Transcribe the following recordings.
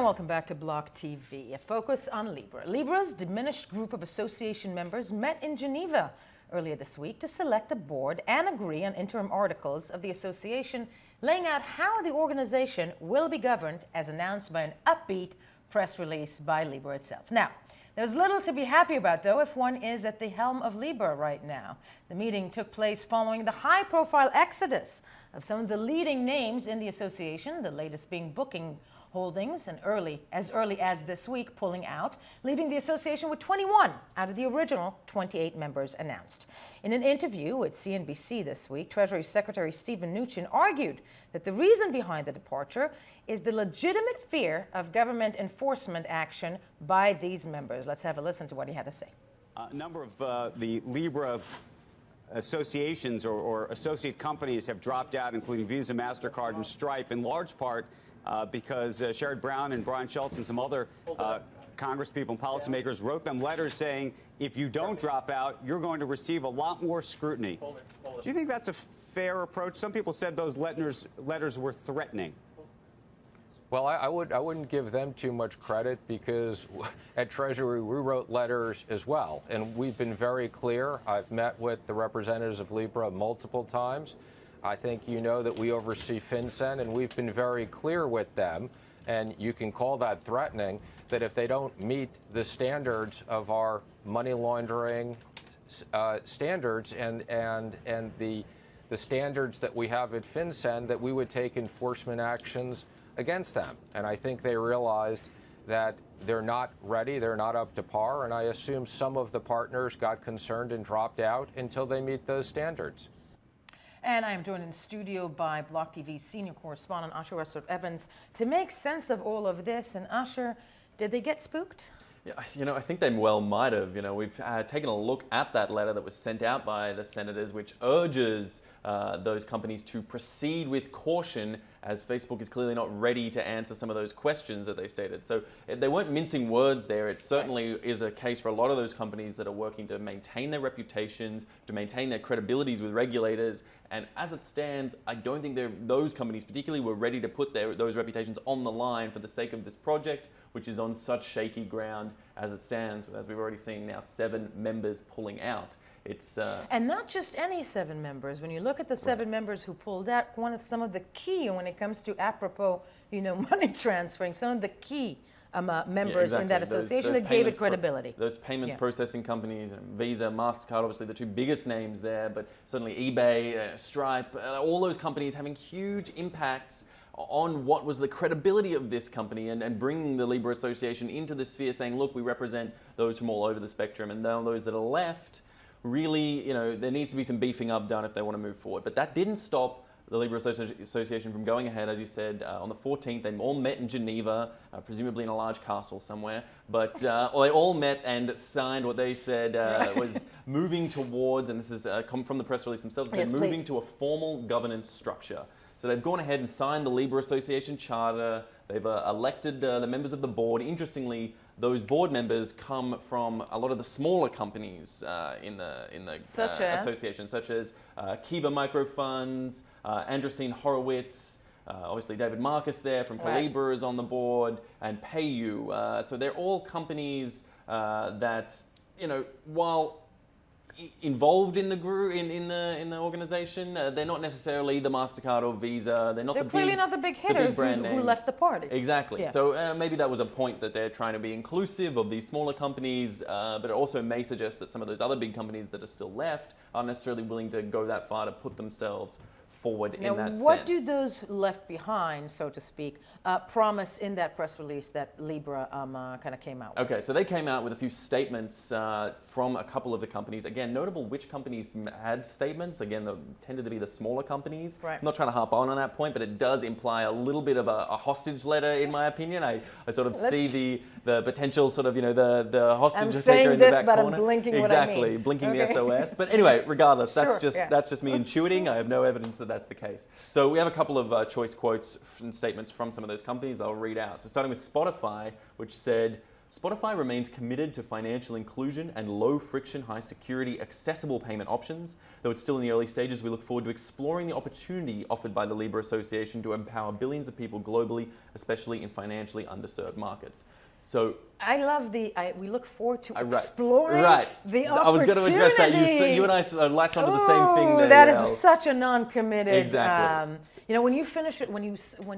welcome back to Block TV. A focus on Libra. Libra's diminished group of association members met in Geneva earlier this week to select a board and agree on interim articles of the association, laying out how the organization will be governed, as announced by an upbeat press release by Libra itself. Now, there's little to be happy about, though, if one is at the helm of Libra right now. The meeting took place following the high-profile exodus of some of the leading names in the association, the latest being Booking Holdings, and as early as this week, pulling out, leaving the association with 21 out of the original 28 members announced. In an interview with CNBC this week, Treasury Secretary Steven Mnuchin argued that the reason behind the departure is the legitimate fear of government enforcement action by these members. Let's have a listen to what he had to say. A number of the Libra associations or associate companies have dropped out, including Visa, MasterCard, and Stripe, in large part because Sherrod Brown and Brian Schultz and some other congresspeople and policymakers wrote them letters saying, if you don't drop out, you're going to receive a lot more scrutiny. Do you think that's a fair approach? Some people said those letters were threatening. Well, I wouldn't give them too much credit, because at Treasury we wrote letters as well, and we've been very clear. I've met with the representatives of Libra multiple times. I think you know that we oversee FinCEN, and we've been very clear with them, and you can call that threatening, that if they don't meet the standards of our money laundering standards and the standards that we have at FinCEN, that we would take enforcement actions against them. And I think they realized that they're not ready, they're not up to par, and I assume some of the partners got concerned and dropped out until they meet those standards. And I am joined in studio by Block TV's senior correspondent, Usher Westbrook-Evans, to make sense of all of this. And Usher, did they get spooked? Yeah, I think they well might have. We've taken a look at that letter that was sent out by the senators, which urges those companies to proceed with caution, as Facebook is clearly not ready to answer some of those questions that they stated. So they weren't mincing words there. It certainly is a case for a lot of those companies that are working to maintain their reputations, to maintain their credibilities with regulators. And as it stands, I don't think those companies particularly were ready to put those reputations on the line for the sake of this project, which is on such shaky ground as it stands, as we've already seen now 7 members pulling out. It's and not just any 7 members. When you look at the 7 members who pulled out, some of the key when it comes to apropos, money transferring, some of the key members in that association that gave it credibility. Those payments processing companies, Visa, MasterCard, obviously the 2 biggest names there, but certainly eBay, Stripe, all those companies having huge impacts on what was the credibility of this company, and bringing the Libra Association into the sphere, saying, look, we represent those from all over the spectrum, and now those that are left, really, there needs to be some beefing up done if they want to move forward. But that didn't stop the Libra Association from going ahead. As you said, on the 14th, they all met in Geneva, presumably in a large castle somewhere, but they all met and signed what they said was moving towards, and this is come from the press release themselves, they said moving to a formal governance structure. So they've gone ahead and signed the Libra Association charter. They've elected the members of the board. Interestingly, those board members come from a lot of the smaller companies in the association, such as Kiva Microfunds, Andreessen Horowitz, obviously David Marcus there from Calibra is on the board, and PayU. So they're all companies that, while involved in the group, in the organization, they're not necessarily the MasterCard or Visa. They're clearly not the big hitters who left the party. Exactly. Yeah. So maybe that was a point, that they're trying to be inclusive of these smaller companies, but it also may suggest that some of those other big companies that are still left aren't necessarily willing to go that far to put themselves forward in that sense. What do those left behind, so to speak, promise in that press release that Libra kind of came out with? Okay, so they came out with a few statements from a couple of the companies. Again, notable which companies had statements. Again, they tended to be the smaller companies. Right. I'm not trying to harp on that point, but it does imply a little bit of a hostage letter, in my opinion. I sort of see the potential sort of, the hostage taker in the back corner. I'm blinking exactly, what I mean. Blinking the SOS. But anyway, regardless, that's just me intuiting. I have no evidence that that's the case. So we have a couple of choice quotes and statements from some of those companies I'll read out. So starting with Spotify, which said, Spotify remains committed to financial inclusion and low-friction, high-security, accessible payment options. Though it's still in the early stages, we look forward to exploring the opportunity offered by the Libra Association to empower billions of people globally, especially in financially underserved markets. So I love we look forward to exploring the opportunity. I was going to address that. You and I latched onto the same thing there. That is such a non-committed. Exactly. You know, when you finish it, when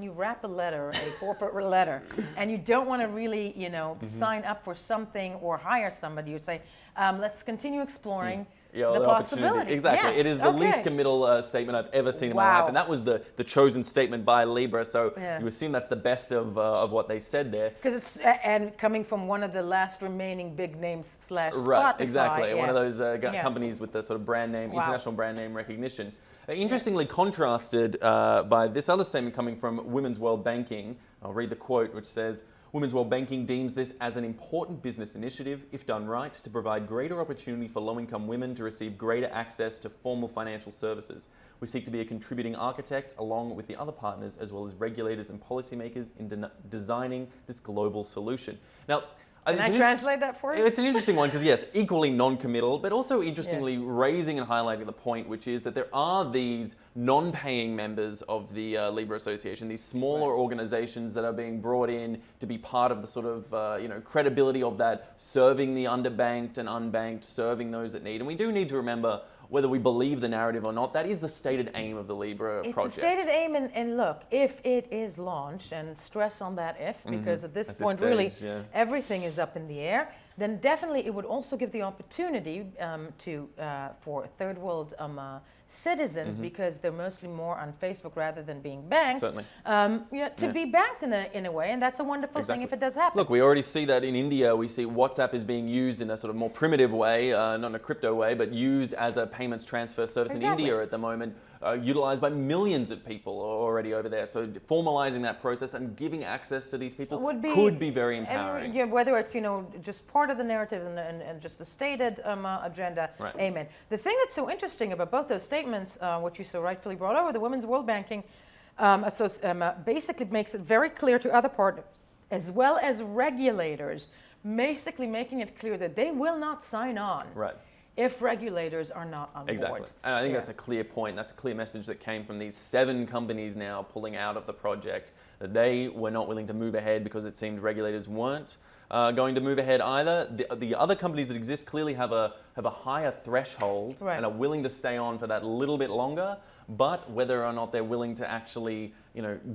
you wrap a letter, a corporate letter, and you don't want to really, sign up for something or hire somebody, you say, let's continue exploring. The possibility. Exactly. Yes. It is the least committal statement I've ever seen in my life. And that was the chosen statement by Libra. So you assume that's the best of what they said there. Because it's, and coming from one of the last remaining big names / Spotify. Right, exactly. One of those companies with the sort of brand name, international brand name recognition. Interestingly contrasted by this other statement coming from Women's World Banking. I'll read the quote, which says, Women's World Banking deems this as an important business initiative, if done right, to provide greater opportunity for low-income women to receive greater access to formal financial services. We seek to be a contributing architect along with the other partners as well as regulators and policymakers in designing this global solution. Now, Can I translate that for you? It's an interesting one because, yes, equally non-committal, but also interestingly raising and highlighting the point, which is that there are these non-paying members of the Libra Association, these smaller organizations that are being brought in to be part of the sort of, credibility of that, serving the underbanked and unbanked, serving those that need. And we do need to remember, whether we believe the narrative or not, that is the stated aim of the Libra project. It's the stated aim, and look, if it is launched, and stress on that if, because at this point, really, everything is up in the air, then definitely it would also give the opportunity for third world citizens, because they're mostly more on Facebook rather than being banked, to be banked in a way, and that's a wonderful thing if it does happen. Look, we already see that in India. We see WhatsApp is being used in a sort of more primitive way, not in a crypto way, but used as a payments transfer service in India at the moment, utilized by millions of people already over there. So formalizing that process and giving access to these people could be very empowering. And, whether it's just part of the narrative and just the stated agenda. Amen. The thing that's so interesting about both those statements, what you so rightfully brought over, the Women's World Banking basically makes it very clear to other partners, as well as regulators, basically making it clear that they will not sign on. If regulators are not on board. And I think that's a clear point. That's a clear message that came from these 7 companies now pulling out of the project, that they were not willing to move ahead because it seemed regulators weren't going to move ahead either. The other companies that exist clearly have a higher threshold and are willing to stay on for that little bit longer. But whether or not they're willing to actually,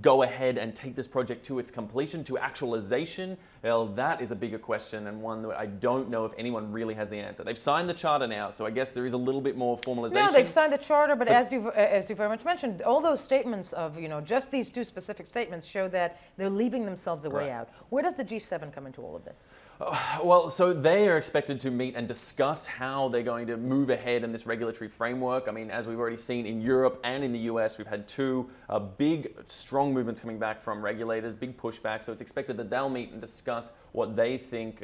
go ahead and take this project to its completion, to actualization, well, that is a bigger question and one that I don't know if anyone really has the answer. They've signed the charter now, so I guess there is a little bit more formalization. No, they've signed the charter, but as you very much mentioned, all those statements of, just these 2 specific statements show that they're leaving themselves a way out. Where does the G7 come into all of this? Well, so they are expected to meet and discuss how they're going to move ahead in this regulatory framework. I mean, as we've already seen in Europe and in the US, we've had 2 big, strong movements coming back from regulators, big pushback. So it's expected that they'll meet and discuss what they think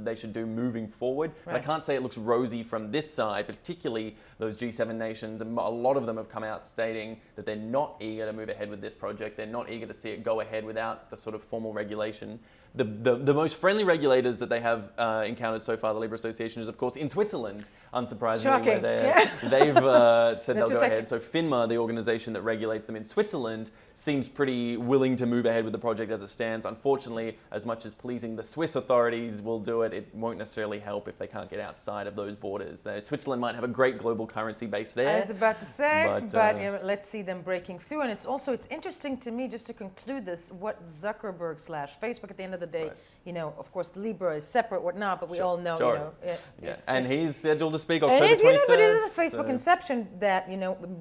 they should do moving forward. But I can't say it looks rosy from this side, particularly those G7 nations. And a lot of them have come out stating that they're not eager to move ahead with this project. They're not eager to see it go ahead without the sort of formal regulation. The most friendly regulators that they have encountered so far, the Libra Association, is of course in Switzerland, unsurprisingly, where they've said they'll go ahead. So FINMA, the organization that regulates them in Switzerland, seems pretty willing to move ahead with the project as it stands. Unfortunately, as much as pleasing the Swiss authorities will do it, it won't necessarily help if they can't get outside of those borders. Switzerland might have a great global currency base there. I was about to say, but let's see them breaking through. And it's interesting to me, just to conclude this, what Zuckerberg / Facebook at the end of the day, of course, Libra is separate, whatnot, but we all know, and he's scheduled to speak October 23rd. But it is a Facebook inception that,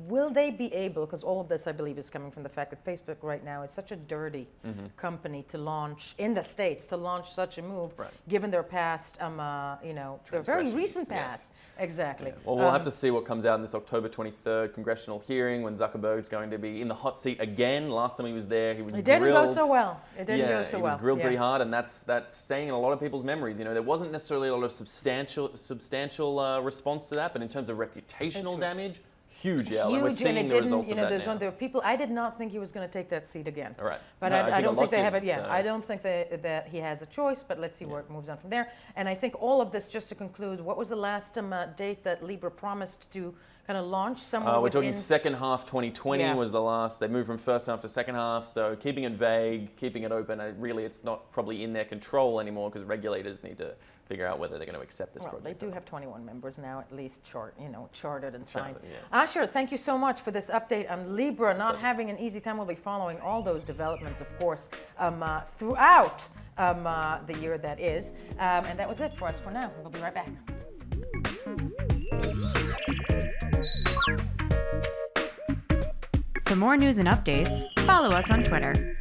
will they be able, because all of this, I believe, is coming from the fact that Facebook right now is such a dirty company to launch, in the States, to launch such a move, given their past, their very recent past. Exactly. Well, we'll have to see what comes out in this October 23rd congressional hearing when Zuckerberg's going to be in the hot seat again. Last time he was there, he was grilled. It didn't go so well. He was grilled pretty hard, and that's staying in a lot of people's memories. There wasn't necessarily a lot of substantial response to that, but in terms of reputational damage, huge yell, and we're Huge, seeing and it the didn't, results you know, of that there's now. one, there were people, I did not think he was going to take that seat again. All right. But No, I he don't got think they have lucky, it, yeah, so- I don't think that he has a choice, but let's see where it moves on from there. And I think all of this, just to conclude, what was the last date that Libra promised to kind of launch somewhere We're within? talking second half 2020 Yeah. was the last. They moved from first half to second half, so keeping it vague, keeping it open. Really, it's not probably in their control anymore because regulators need to figure out whether they're going to accept this Well, they project. do have 21 members now, at least chartered and signed. Chartered, yeah. Asher, thank you so much for this update on Libra not having an easy time. We'll be following all those developments, of course, throughout the year that is. And that was it for us for now. We'll be right back. For more news and updates, follow us on Twitter.